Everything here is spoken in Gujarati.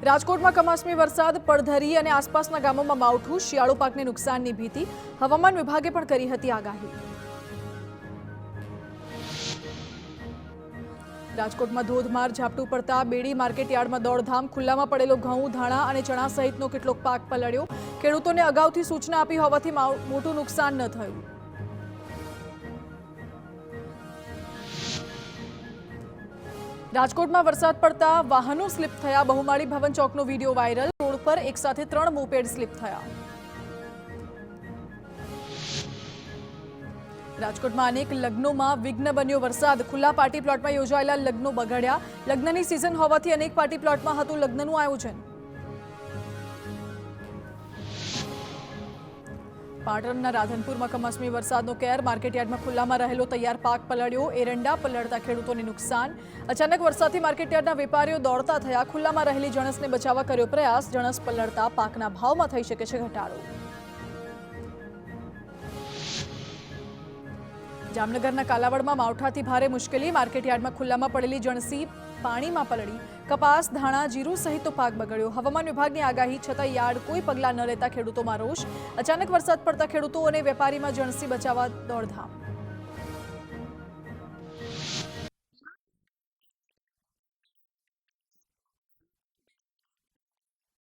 રાજકોટમાં કમોસમી વરસાદ, પડધરી અને આસપાસના ગામોમાં માવઠું, શિયાળુ પાકને નુકસાનની ભીતિ. હવામાન વિભાગે પણ કરી હતી આગાહી. રાજકોટમાં ધોધમાર ઝાપટું પડતા બેડી માર્કેટયાર્ડમાં દોડધામ. ખુલ્લામાં પડેલો ઘઉં, ધાણા અને ચણા સહિતનો કેટલોક પાક પલળ્યો. ખેડૂતોને અગાઉથી સૂચના આપી હોવાથી મોટું નુકસાન ન થયું. રાજકોટમાં વરસાદ પડતા વાહનો સ્લીપ થયા. બહુમાળી ભવન ચોકનો વિડીયો વાયરલ. રોડ પર એકસાથે 3 મોપેડ સ્લીપ થયા. રાજકોટમાં અનેક લગ્નોમાં વિઘ્ન બન્યો વરસાદ. ખુલ્લા પાર્ટી પ્લોટમાં યોજાયેલા લગ્નો બગડ્યા. લગ્નની સિઝન હોવાથી અનેક પાર્ટી પ્લોટમાં હતું લગ્નનું આયોજન. પાટણના રાધનપુરમાં કમોસમી વરસાદનો કેર. માર્કેટયાર્ડમાં ખુલ્લામાં રહેલો તૈયાર પાક પલળ્યો. એરંડા પલળતા ખેડૂતોને નુકસાન. અચાનક વરસાદથી માર્કેટયાર્ડના વેપારીઓ દોડતા થયા. ખુલ્લામાં રહેલી જણસને બચાવવા કર્યો પ્રયાસ. જણસ પલળતા પાકના ભાવમાં થઈ શકે છે ઘટાડો. જામનગરના કાલાવડમાં માવઠાથી ભારે મુશ્કેલી. માર્કેટયાર્ડમાં ખુલ્લામાં પડેલી જણસી પાણીમાં પલળી. કપાસ, ધાણા, જીરું સહિતનો પાક બગડ્યો. હવામાન વિભાગની આગાહી છતાં યાર્ડ કોઈ પગલાં ન લેતા ખેડૂતોમાં રોષ. અચાનક વરસાદ પડતા ખેડૂતો અને વેપારીમાં જણસી બચાવવા દોડધામ.